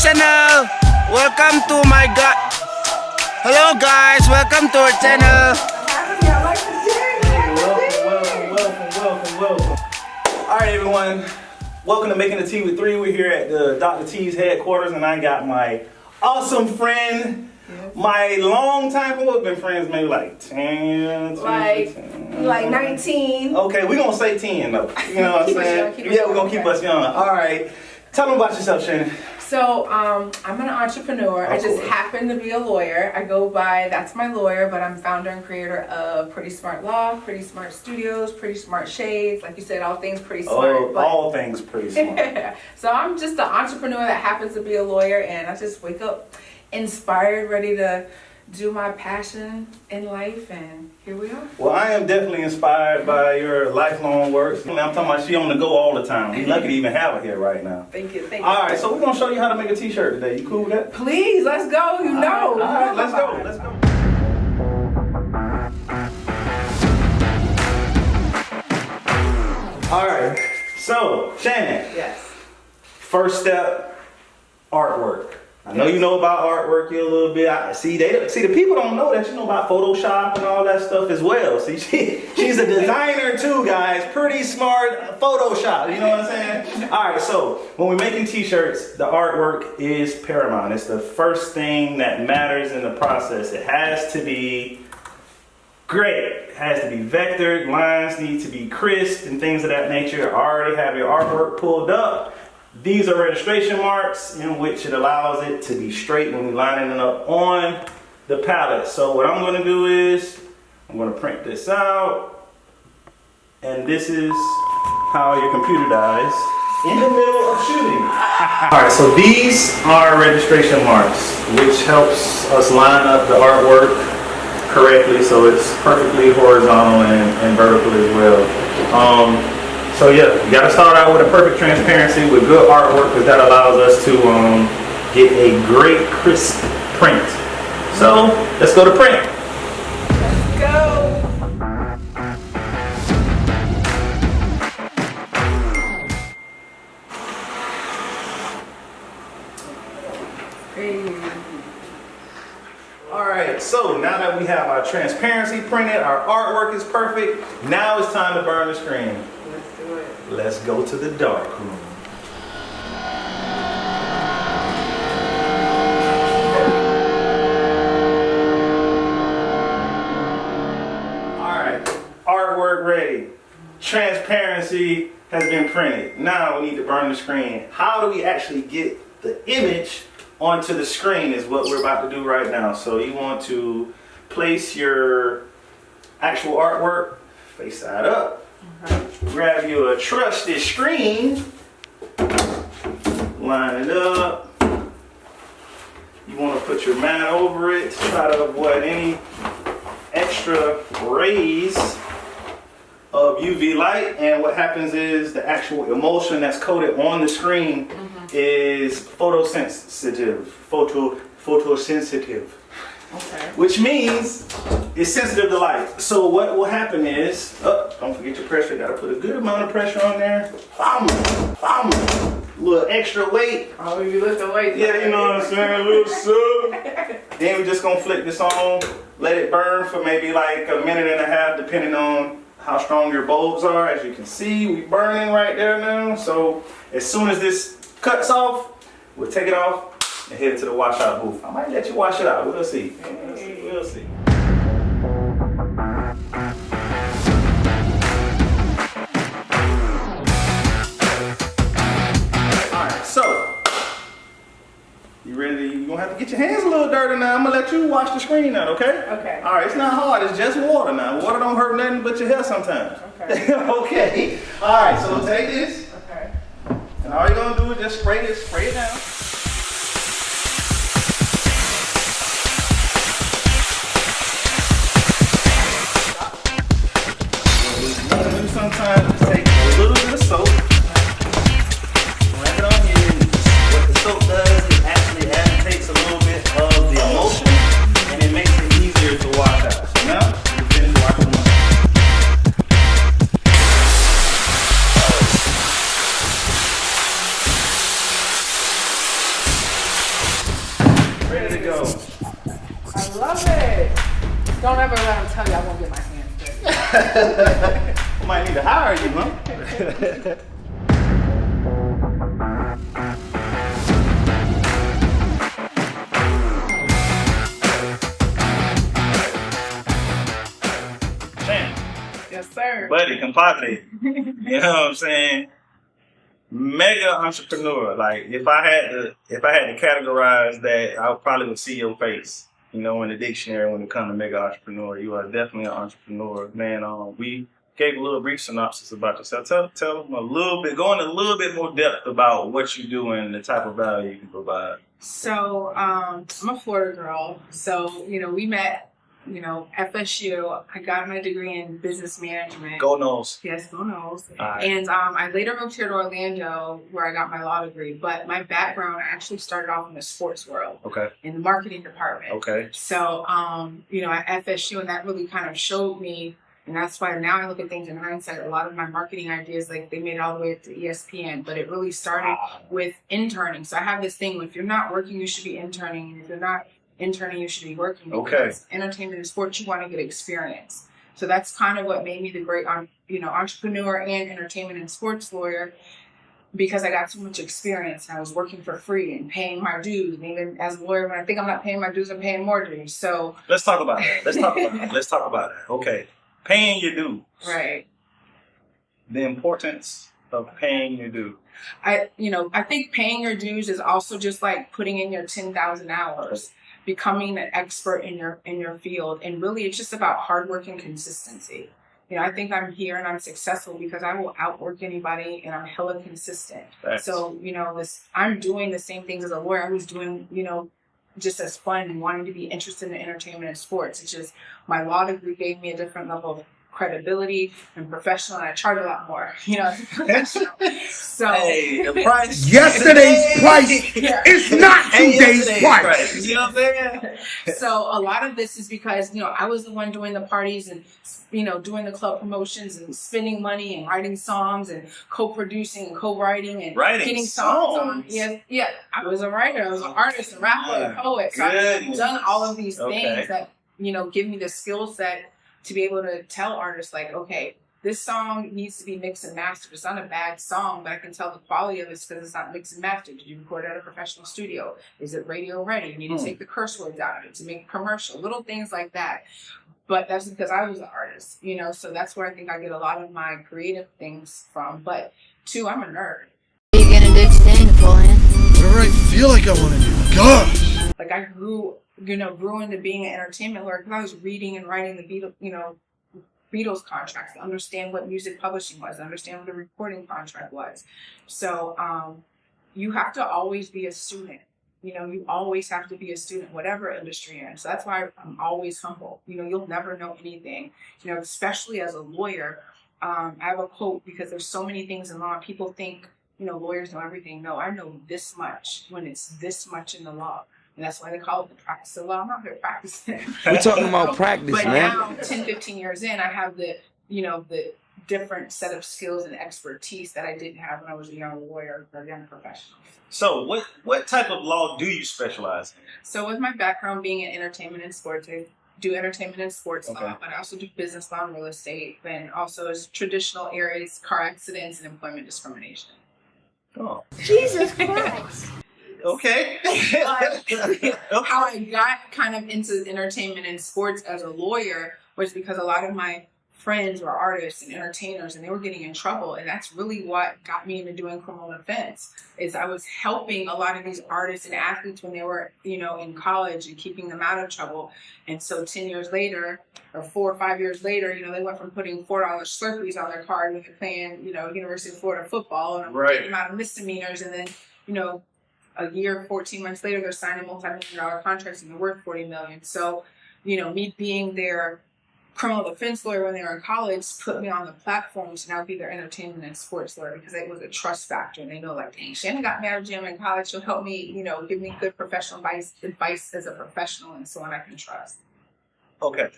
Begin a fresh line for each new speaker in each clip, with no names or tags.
channel. Welcome to my God. Hello guys, welcome to our channel.
Welcome. All right, everyone. Welcome to Making the Tea with 3. We're here at the Doctor Tees headquarters, and I got my awesome friend, my long time, we've been friends maybe like 10,
like 19.
Okay, we're going to say 10 though. You know what I'm saying? We're going to keep us young. All right. Tell them about yourself, Shannon.
So, I'm an entrepreneur. I just happen to be a lawyer. I go by, that's my lawyer, but I'm founder and creator of Pretty Smart Law, Pretty Smart Studios, Pretty Smart Shades. Like you said, all things pretty smart.
All things pretty smart.
So I'm just an entrepreneur that happens to be a lawyer, and I just wake up inspired, ready to do my passion in life, and here we are.
Well, I am definitely inspired by your lifelong work. I'm talking about she on the go all the time. We're lucky to even have her here right now.
Thank you.
All right, so we're going to show you how to make a t-shirt today. You cool with that?
Please, let's go. You know.
All right, let's go. All right, so Shannon.
Yes.
First step, artwork. I know you know about artwork a little bit. See, the people don't know that you know about Photoshop and all that stuff as well. See, she's a designer too, guys. Pretty smart Photoshop. You know what I'm saying? All right, so when we're making t-shirts, the artwork is paramount. It's the first thing that matters in the process. It has to be great. It has to be vectored. Lines need to be crisp and things of that nature. Already have your artwork pulled up. These are registration marks in which it allows it to be straight when we're lining it up on the palette. So what I'm going to do is I'm going to print this out, and this is how your computer dies in the middle of shooting. Alright, so these are registration marks, which helps us line up the artwork correctly so it's perfectly horizontal and vertical as well. So yeah, you got to start out with a perfect transparency with good artwork, because that allows us to get a great crisp print. So let's go to print.
Let's go.
All right, so now that we have our transparency printed, our artwork is perfect, now it's time to burn the screen.
Let's do it.
Let's go to the dark room. Alright, artwork ready. Transparency has been printed. Now we need to burn the screen. How do we actually get the image onto the screen is what we're about to do right now. So you want to place your actual artwork face side up. Grab you a trusted screen, line it up. You want to put your mat over it to try to avoid any extra rays of UV light. And what happens is the actual emulsion that's coated on the screen is photosensitive.
Okay.
Which means it's sensitive to light. So what will happen is, don't forget your pressure. You gotta put a good amount of pressure on there. A little extra weight.
Oh, you lift the weight.
Yeah, you know what I'm saying? A little sub. Then we're just gonna flick this on, let it burn for maybe like a minute and a half, depending on how strong your bulbs are. As you can see, we're burning right there now. So as soon as this cuts off, we'll take it off and head to the washout booth. I might let you wash it out. We'll see. We'll see. Alright, so you ready? You're gonna have to get your hands a little dirty now. I'm gonna let you wash the screen out, okay?
Okay.
Alright, it's not hard, it's just water now. Water don't hurt nothing but your hair sometimes.
Okay.
Okay. Alright, so take this.
Okay.
And all you're gonna do is just spray it down. What you do sometimes is take a little bit of soap, wrap it on here, and what the soap does is actually agitates a little bit of the emulsion, and it makes it easier to wash out. So now, you finish washing them out. I might need to hire you, huh? Shannon.
Yes, sir.
Buddy, compadre. You know what I'm saying? Mega entrepreneur. Like if I had to categorize that, I probably would see your face. You know, in the dictionary when it comes to mega entrepreneur, you are definitely an entrepreneur, man. We gave a little brief synopsis about yourself. Tell them a little bit, go into a little bit more depth about what you do and the type of value you can provide.
So I'm a Florida girl. So we met. FSU, I got my degree in business management.
Go Noles.
Yes, go Noles.
Right.
And I later moved here to Orlando where I got my law degree. But my background, I actually started off in the sports world.
Okay.
In the marketing department.
Okay.
So, at FSU, and that really kind of showed me, and that's why now I look at things in hindsight, a lot of my marketing ideas, like they made it all the way up to ESPN, but it really started with interning. So I have this thing, if you're not working, you should be interning. And if you're not interning, you should be working. Because entertainment and sports, you want to get experience. So that's kind of what made me the great, entrepreneur and entertainment and sports lawyer, because I got so much experience and I was working for free and paying my dues. And even as a lawyer, when I think I'm not paying my dues, I'm paying more dues. So
let's talk about that. Let's talk about that. Okay, paying your dues.
Right.
The importance of paying your dues.
I think paying your dues is also just like putting in your 10,000 hours. Becoming an expert in your field, and really it's just about hard work and consistency. I think I'm here and I'm successful because I will outwork anybody and I'm hella consistent. Thanks. So I'm doing the same things as a lawyer I was doing just as fun and wanting to be interested in entertainment and sports. It's just my law degree gave me a different level of credibility and professional, and I charge a lot more, as a professional. So
hey, the price
yesterday's price is not today's price.
You know what I'm saying?
So a lot of this is because I was the one doing the parties and doing the club promotions and spending money and writing songs and co-producing and co-writing and getting songs on. Yeah. I was a writer, I was an artist, a rapper, a poet. So I've done all of these things that give me the skill set to be able to tell artists, like, okay, this song needs to be mixed and mastered. It's not a bad song, but I can tell the quality of it because it's not mixed and mastered. Did you record it at a professional studio? Is it radio ready? You need to take the curse words out of it to make a commercial, little things like that. But that's because I was an artist, so that's where I think I get a lot of my creative things from. But two, I'm a nerd.
Are you gonna do today, Napoleon?
Whatever I feel like I want to do. Gosh.
Like I grew into being an entertainment lawyer because I was reading and writing the Beatles contracts to understand what music publishing was, to understand what the recording contract was. So you have to always be a student. You always have to be a student, whatever industry you're in. So that's why I'm always humble. You'll never know anything. Especially as a lawyer. I have a quote because there's so many things in law. People think lawyers know everything. No, I know this much when it's this much in the law. And that's why they call it the practice of law. I'm not here practicing.
We're talking about practice,
but
man.
Now, 10, 15 years in, I have the different set of skills and expertise that I didn't have when I was a young lawyer or a young professional.
So what type of law do you specialize in?
So with my background being in entertainment and sports, I do entertainment and sports law, but I also do business law and real estate, and also as traditional areas, car accidents and employment discrimination.
Oh.
Jesus Christ.
Okay.
How I got kind of into entertainment and sports as a lawyer was because a lot of my friends were artists and entertainers and they were getting in trouble, and that's really what got me into doing criminal defense. Is I was helping a lot of these artists and athletes when they were in college and keeping them out of trouble. And so 10 years later or 4 or 5 years later, they went from putting $4 Slurpees on their card when they're playing University of Florida football, and getting them out of misdemeanors, and then a year, 14 months later, they're signing multi-million-dollar contracts and they're worth $40 million. So, me being their criminal defense lawyer when they were in college put me on the platform to now be their entertainment and sports lawyer, because it was a trust factor. And they know, like, dang, Shannon got married to him in college. She'll help me, give me good professional advice as a professional and someone I can trust.
Okay.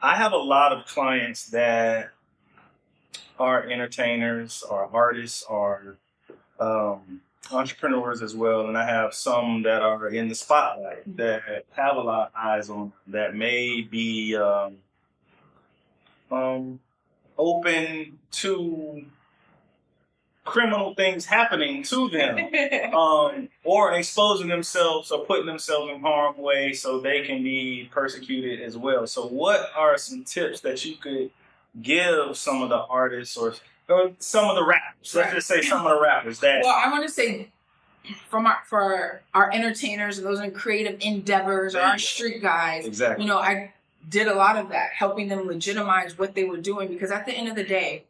I have a lot of clients that are entertainers or artists or entrepreneurs as well, and I have some that are in the spotlight that have a lot of eyes on them, that may be open to criminal things happening to them, or exposing themselves or putting themselves in harm's way so they can be persecuted as well. So what are some tips that you could give some of the artists or some of the rappers? Let's just say some of the rappers that...
Well, I want to say for our entertainers and those in creative endeavors or our street guys,
exactly.
You know, I did a lot of that, helping them legitimize what they were doing, because at the end of the day,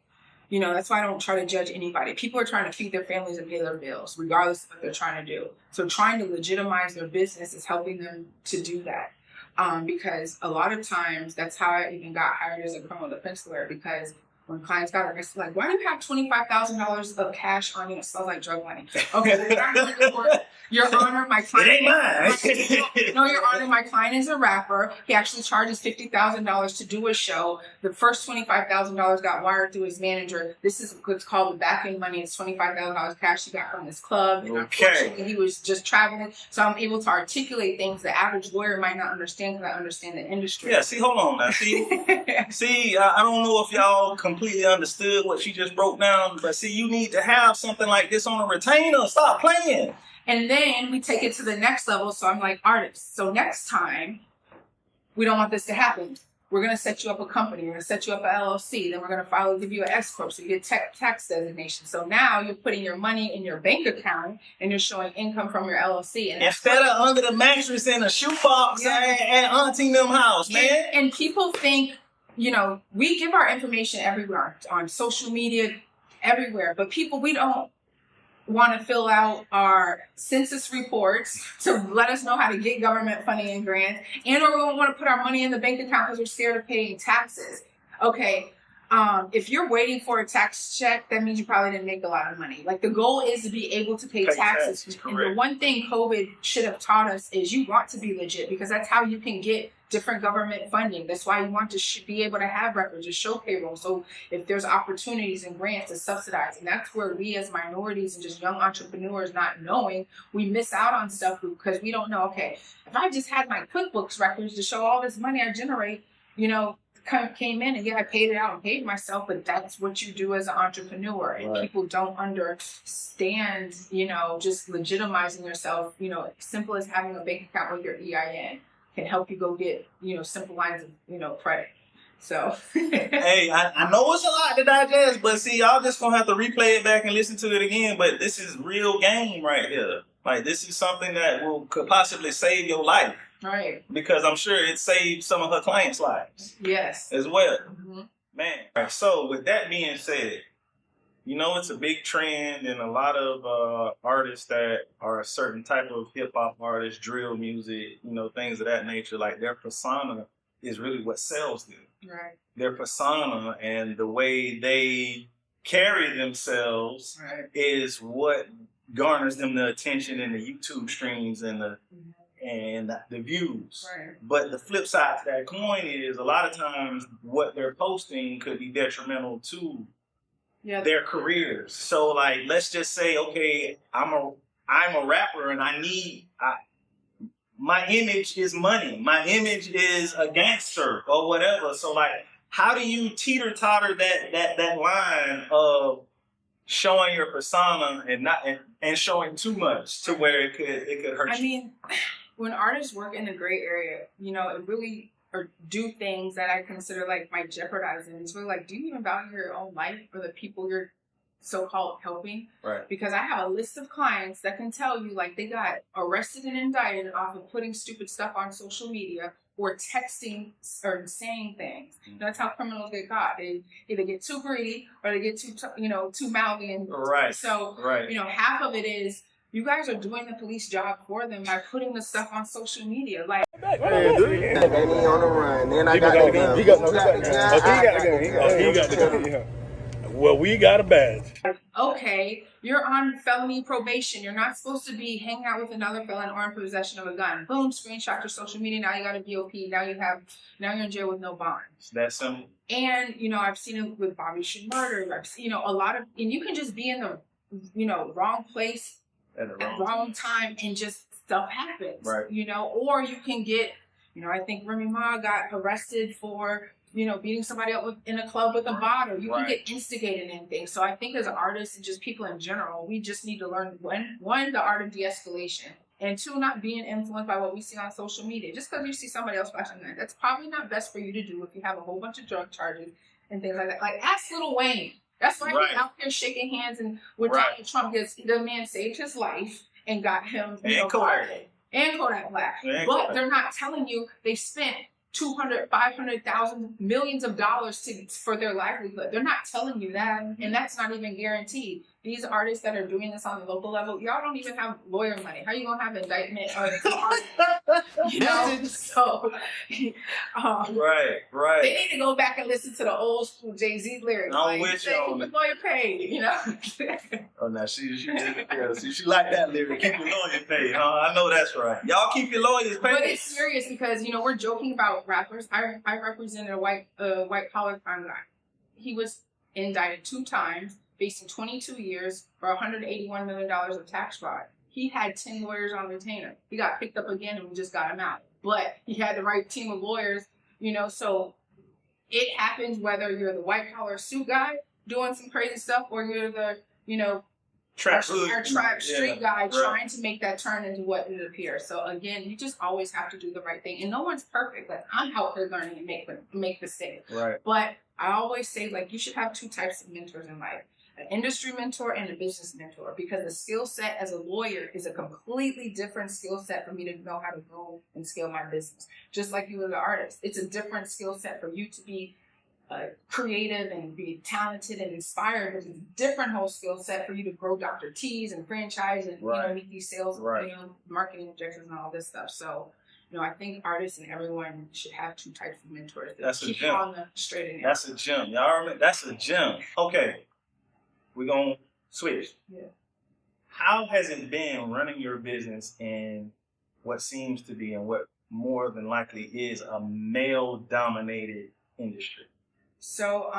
you know, that's why I don't try to judge anybody. People are trying to feed their families and pay their bills, regardless of what they're trying to do. So trying to legitimize their business is helping them to do that. Because a lot of times, that's how I even got hired as a criminal defense lawyer, because when clients got arrested, like, why do you have $25,000 of cash on you? It smells like drug money. Okay, Your Honor, my client.
It ain't mine.
No, Your Honor, my client is a rapper. He actually charges $50,000 to do a show. The first $25,000 got wired through his manager. This is what's called the backing money. It's $25,000 cash he got from this club. And unfortunately, he was just traveling. So I'm able to articulate things the average lawyer might not understand, because I understand the industry.
Yeah, see, hold on now. See, I don't know if y'all completely understood what she just broke down, but see, you need to have something like this on a retainer. Stop playing.
And then we take it to the next level. So I'm like, artists, so next time, we don't want this to happen. We're going to set you up a company. We're going to set you up an LLC. Then we're going to give you an S Corp, so you get tax designation. So now you're putting your money in your bank account and you're showing income from your LLC. And
instead of under the mattress in a shoebox and auntie them house, man.
And people think, you know, we give our information everywhere, on social media, everywhere. But people, we don't want to fill out our census reports to let us know how to get government funding and grants, and or we don't want to put our money in the bank account because we're scared of paying taxes. Okay, if you're waiting for a tax check, that means you probably didn't make a lot of money. Like, the goal is to be able to pay taxes. And the one thing COVID should have taught us is you want to be legit, because that's how you can get different government funding. That's why you want to be able to have records, to show payroll. So if there's opportunities and grants to subsidize, and that's where we as minorities and just young entrepreneurs not knowing, we miss out on stuff because we don't know, okay, if I just had my QuickBooks records to show all this money I generate, you know, came in and I paid it out and paid myself, but that's what you do as an entrepreneur. And people don't understand, you know, just legitimizing yourself, you know, simple as having a bank account with your EIN can help you go get, you know, simple lines of, you know, credit. So
hey, I know it's a lot to digest, but see, y'all just gonna have to replay it back and listen to it again. But this is real game right here. Like, this is something that could possibly save your life.
Right.
Because I'm sure it saved some of her clients' lives.
Yes.
As well.
Mm-hmm.
Man. So with that being said, you know, it's a big trend in a lot of artists that are a certain type of hip-hop artists, drill music, you know, things of that nature. Like, their persona is really what sells them.
Right.
Their persona and the way they carry themselves is what garners them the attention and the YouTube streams and the views. Right. But the flip side to that coin is a lot of times what they're posting could be detrimental to their careers. So, like, let's just say, okay, I'm a rapper and my image is money. My image is a gangster or whatever. So, like, how do you teeter-totter that line of showing your persona and showing too much to where it could hurt you?
I mean, when artists work in the gray area, you know, it really, or do things that I consider like might jeopardize them. It's really like, do you even value your own life or the people you're so-called helping?
Right.
Because I have a list of clients that can tell you, like, they got arrested and indicted off of putting stupid stuff on social media or texting or saying things. Mm-hmm. That's how criminals get caught. They either get too greedy or they get too mouthy. And so, you know, half of it is, you guys are doing the police job for them by putting the stuff on social media. Like,
hey, dude, he on the run. Then I got the gun. He got the gun. Well, we got a badge.
Okay, you're on felony probation. You're not supposed to be hanging out with another felon or in possession of a gun. Boom, screenshot your social media. Now you got a BOP. Now you're in jail with no bond.
That's simple.
And, you know, I've seen it with Bobby Sheen murder. I've seen, you know, a lot of, and you can just be in the, you know, wrong place at the wrong time and just stuff happens. Right. You know, or you can get, you know, I think Remy Ma got arrested for beating somebody up in a club with a bottle. You can get instigated in things. So I think as artists and just people in general, we just need to learn, one, the art of de-escalation, and two, not being influenced by what we see on social media. Just because you see somebody else flashing that, that's probably not best for you to do if you have a whole bunch of drug charges and things like that. Like, ask Lil Wayne. That's why he's out here shaking hands and with Donald Trump, because the man saved his life and got him, pardoned. And Kodak Black. But they're not telling you they spent 200, 500,000, millions of dollars for their livelihood. They're not telling you that, and that's not even guaranteed. These artists that are doing this on the local level, y'all don't even have lawyer money. How you gonna have indictment? So,
right.
They need to go back and listen to the old school Jay-Z lyrics.
I'm with you on
it. Lawyer paid,
Oh, now she like that lyric. Keep your lawyer paid. I know that's right. Y'all keep your lawyers paid.
But it's serious because we're joking about rappers. I represented a white collar crime guy. He was indicted 2 times, facing 22 years for $181 million of tax fraud. He had 10 lawyers on retainer. He got picked up again and we just got him out. But he had the right team of lawyers, so it happens whether you're the white collar suit guy doing some crazy stuff or you're the, trap street guy trying to make that turn into what it appears. So again, you just always have to do the right thing. And no one's perfect. Like, I'm out here learning and make mistakes. Right. But I always say, you should have 2 types of mentors in life. An industry mentor and a business mentor, because the skill set as a lawyer is a completely different skill set for me to know how to grow and scale my business. Just like you as an artist, it's a different skill set for you to be creative and be talented and inspired. It's a different whole skill set for you to grow Doctor Tees and franchise and meet these sales, marketing objectives and all this stuff. So, I think artists and everyone should have 2 types of mentors.
That's
keep
a gem.
You on the straight and narrow.
That's a gem. Y'all remember? That's a gem. Okay. We're going to switch.
Yeah.
How has it been running your business in what seems to be and what more than likely is a male-dominated industry?
So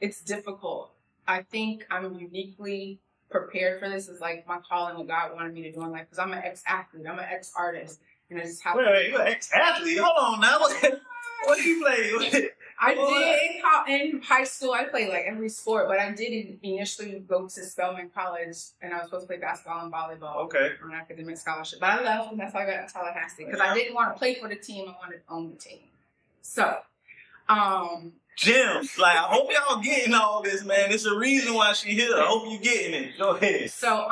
it's difficult. I think I'm uniquely prepared for this. It's like my calling, what God wanted me to do in life, because I'm an ex-athlete. I'm an ex-artist. And I just have
Wait, you're an ex-athlete? Hold on now. What do you play?
I did in high school. I played every sport, but I did initially go to Spelman College, and I was supposed to play basketball and volleyball.
Okay.
For an academic scholarship, but I left, and that's how I got to Tallahassee because I didn't want to play for the team. I wanted to own the team. So,
Gems. I hope y'all getting all this, man. It's a reason why she here. I hope you getting it. Go ahead.
So,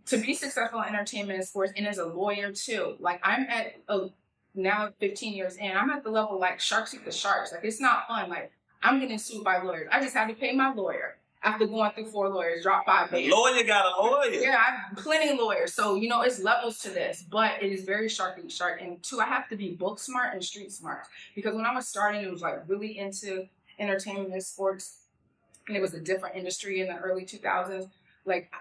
to be successful in entertainment and sports, and as a lawyer too, I'm at now 15 years in, I'm at the level sharks eat the sharks. It's not fun. I'm getting sued by lawyers. I just had to pay my lawyer after going through 4 lawyers, drop 5 bands.
The lawyer got a lawyer.
Yeah, I have plenty of lawyers. So, it's levels to this, but it is very shark eat shark. And 2, I have to be book smart and street smart, because when I was starting, it was really into entertainment and sports, and it was a different industry in the early 2000s.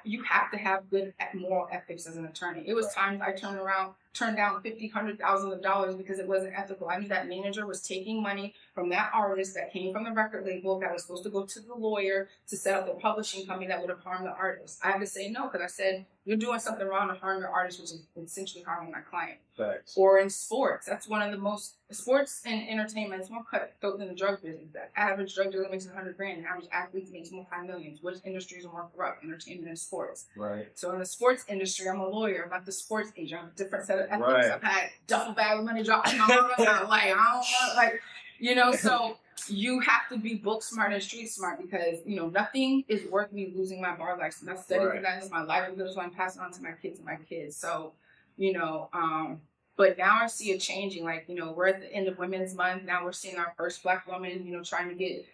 You have to have good moral ethics as an attorney. It was times I turned down $50,000, $100,000 because it wasn't ethical. I knew that manager was taking money from that artist that came from the record label that was supposed to go to the lawyer to set up the publishing company that would have harmed the artist. I had to say no, because I said, you're doing something wrong to harm your artist, which is essentially harming my client.
Facts.
Or in sports, that's one of the most, sports and entertainment is more cutthroat than the drug business. The average drug dealer makes $100,000, the average athlete makes multi-millions. Which industries are more corrupt? Entertainment and sports.
Right.
So in the sports industry, I'm a lawyer. I'm not the sports agent. I have a different set of ethics. I've had duffel bag with money dropped in my mouth. So you have to be book smart and street smart, because, nothing is worth me losing my bar license. I've studied for that. It's my livelihood, so I'm passing on to my kids and my kids. So, but now I see it changing. We're at the end of Women's Month. Now we're seeing our first Black woman, trying to get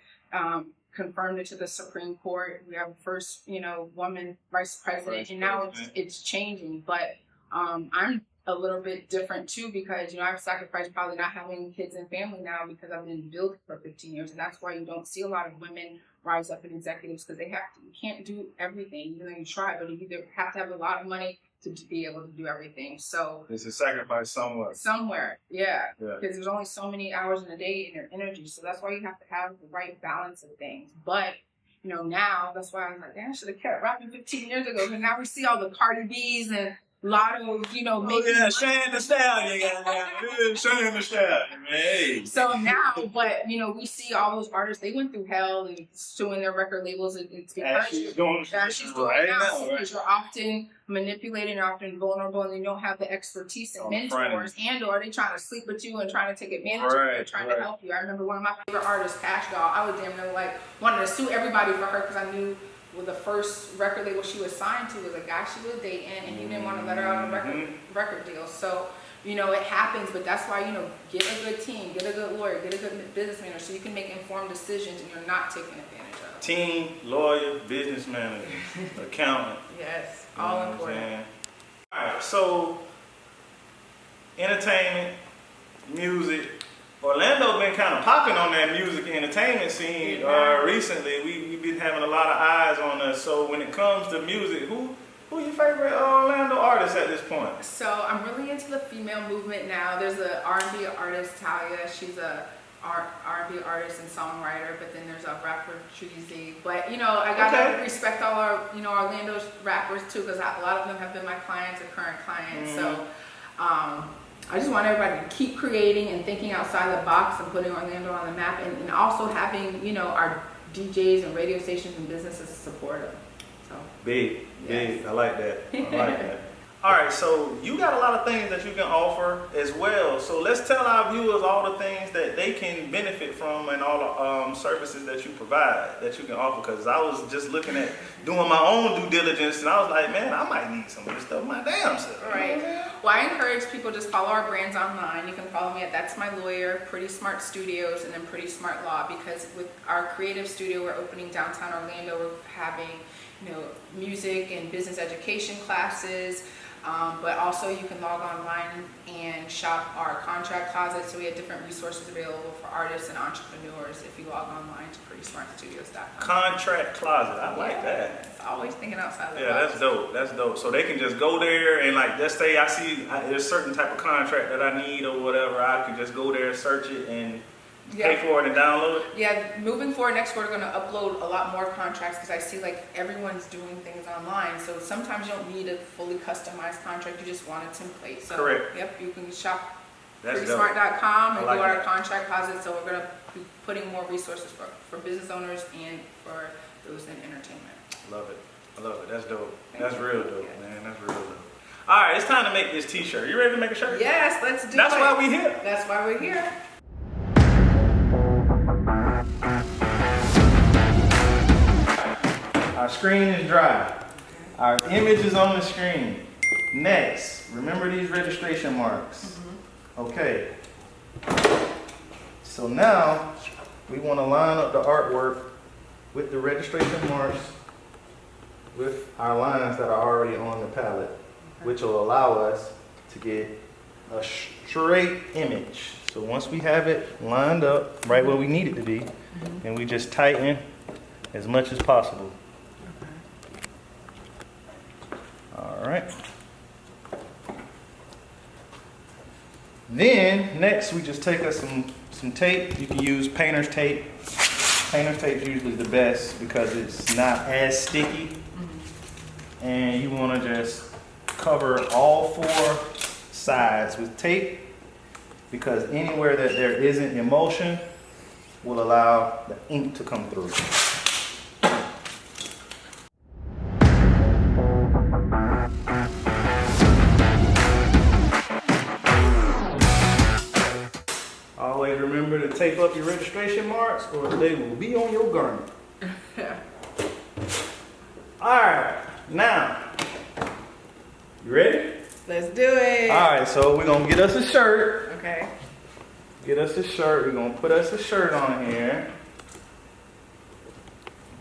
confirmed into the Supreme Court. We have the first, woman vice president, and now it's changing. But I'm a little bit different too, because I've sacrificed probably not having kids and family now, because I've been building for 15 years, and that's why you don't see a lot of women rise up in executives, because you can't do everything. You try, but you either have to have a lot of money to be able to do everything. So
it's a sacrifice somewhere.
Yeah, because there's only so many hours in a day and your energy, so that's why you have to have the right balance of things. But now that's why I'm like, damn, I should have kept rapping 15 years ago, because now we see all the Cardi B's and Lotto's, you know, making.
Yeah, Shannon the Stallion, goddamn. Shannon the Stallion, man. Hey.
So now, but you know, we see all those artists. They went through hell and suing their record labels. It's
As she's doing
right now.
right?
Because you're often manipulated, and often vulnerable, and you don't have the expertise and mentors, and/or they trying to sleep with you and trying to take advantage of you, or trying to help you. I remember one of my favorite artists, Cash Doll. I was damn near like wanted to sue everybody for her because I knew. Well, the first record label she was signed to was a guy she was dating, and he didn't want to let her out on a record deal. So, you know, it happens, but that's why, you know, get a good team, get a good lawyer, get a good business manager, so you can make informed decisions and you're not taken advantage of.
Team, lawyer, business manager, accountant.
Yes, all important.
All right, so entertainment, music. Orlando been kind of popping on that music and entertainment scene recently. We've been having a lot of eyes on us. So when it comes to music, who your favorite Orlando artist at this point?
So I'm really into the female movement now. There's an R&B artist, Talia. She's a R&B artist and songwriter. But then there's a rapper, Treasy. But you know, I gotta respect all our Orlando's rappers too, because a lot of them have been my clients or current clients. So. I just want everybody to keep creating and thinking outside the box and putting Orlando on the map, and also having, you know, our DJs and radio stations and businesses support them. So
big. I like that. All right, so you got a lot of things that you can offer as well. So let's tell our viewers all the things that they can benefit from and all the services that you provide, that you can offer. Because I was just looking at doing my own due diligence, and I was like, man, I might need some of this stuff my damn self.
Right. Well, I encourage people just follow our brands online. You can follow me at That's My Lawyer, Pretty Smart Studios, and then Pretty Smart Law. Because with our creative studio, we're opening downtown Orlando. We're having, you know, music and business education classes. But also you can log online and shop our contract closet. So we have different resources available for artists and entrepreneurs if you log online to prettysmartstudios.com.
Contract closet, I like that.
It's always thinking outside the box.
Yeah, that's dope. So they can just go there and, like, let's say there's a certain type of contract that I need or whatever. I can just go there, search it, and pay for it and download it?
Yeah, moving forward, next we're going to upload a lot more contracts because I see like everyone's doing things online. So sometimes you don't need a fully customized contract, you just want a template. So,
correct.
Yep, you can shop
That's
prettysmart.com and
like
go to our
that.
contract closet. So we're going to be putting more resources for business owners and for those in entertainment.
Love it. That's dope. That's real dope, man. That's real dope. All right, it's time to make this t-shirt. You ready to make a shirt?
Yes, let's do it.
That's why we're here.
That's why we're here.
Our screen is dry. Our image is on the screen. Next, remember these registration marks. Okay. So now we want to line up the artwork with the registration marks with our lines that are already on the palette, which will allow us to get a straight image. So once we have it lined up right where we need it to be, and we just tighten as much as possible. All right. Then next we just take us some tape. You can use painter's tape. Painter's tape is usually the best because it's not as sticky. And you want to just cover all four sides with tape, because anywhere that there isn't emulsion will allow the ink to come through. Always remember to tape up your registration marks or they will be on your garment. Alright, now, you ready?
Let's do it.
Alright, so we're going to get us a shirt.
Okay.
Get us a shirt. We're going to put us a shirt on here.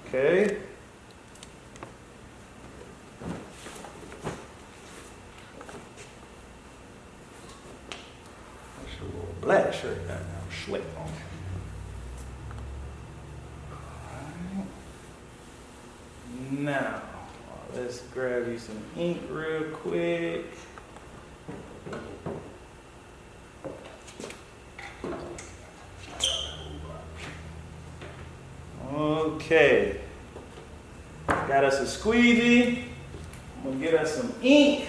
Okay. That's a little black shirt that I'm sweating on. Alright. Now, let's grab you some ink real quick. Okay, got us a squeegee. I'm gonna get us some ink.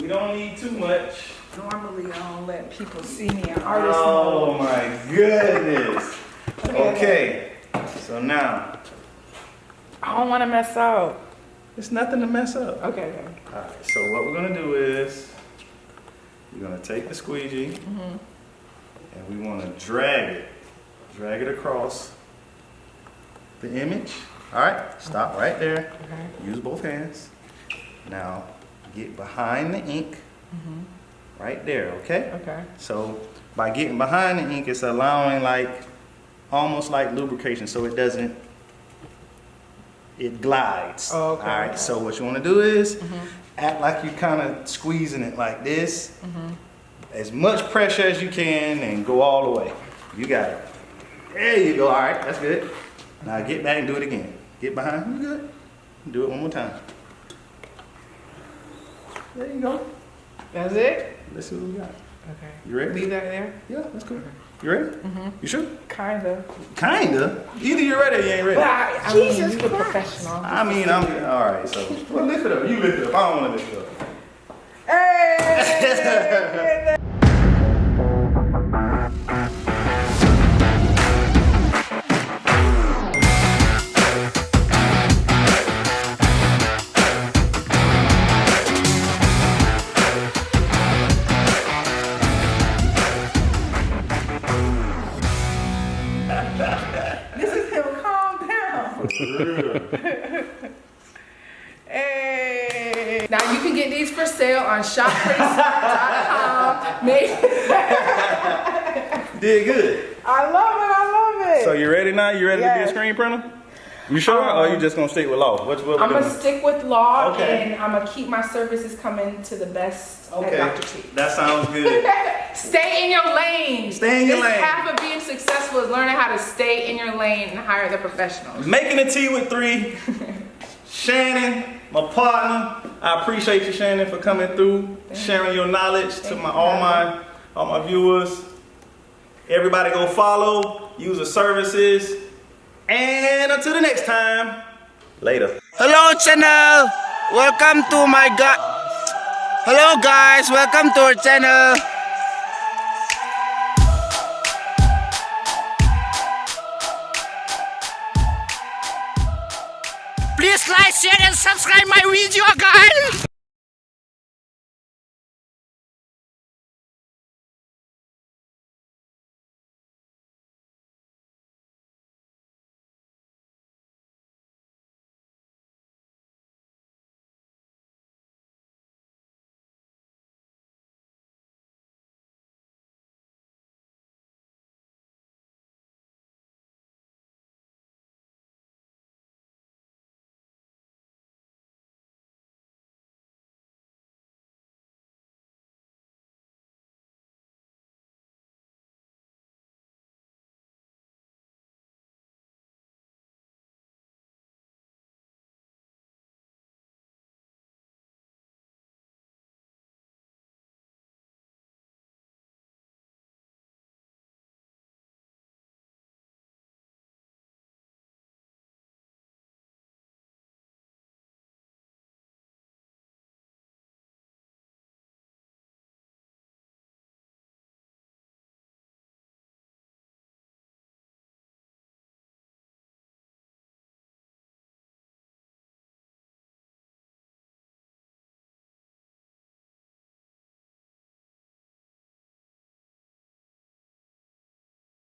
We don't need too much.
Normally, I don't let people see me in artist
Oh
mode.
my goodness. Okay. So now,
I don't want to mess up.
it's nothing to mess up.
Okay.
All right. So what we're gonna do is, you're gonna take the squeegee, and we want to drag it across the image. All right. Stop right there.
Okay.
Use both hands. Now, get behind the ink. Right there. Okay.
Okay.
So by getting behind the ink, it's allowing almost like lubrication, so it doesn't, it glides.
Oh, okay,
All right.
okay.
So what you want to do is act like you're kind of squeezing it like this, as much pressure as you can, and go all the way. You got it. There you go. All right. That's good. Now get back and do it again. Get behind. You good? Do it one more time. There you go.
That's it?
Let's see what we got.
Okay.
You ready?
Leave that there?
Yeah, that's cool. You ready? You sure?
Kinda.
Kinda. Either you're ready or you ain't ready.
But I mean, you're the professional.
I mean, I'm all right. So, well, lift it up. You lift it up. I don't want to lift it up.
Hey! This is him. Calm down. Hey. Now you can get these for sale on shopprettysmart.com. Maybe.
Did good.
I love it.
So you ready now? You ready to be a
Yes.
screen printer? You sure? Or you just gonna stick with law? What
I'm
we
gonna
doing?
stick with law,
Okay.
and I'm gonna keep my services coming to the best
Okay.
at Doctor Tees.
That sounds good.
Stay in your lane.
Stay in your lane.
Half of being successful is learning how to stay in your lane and hire the professionals.
Making a tea with 3. Shannon, my partner. I appreciate you, Shannon, for coming through, sharing your knowledge to all my viewers. Everybody go follow, use the services, and until the next time, later.
Hello channel. Welcome to my Hello guys. Welcome to our channel. Please like, share, and subscribe my video, guys.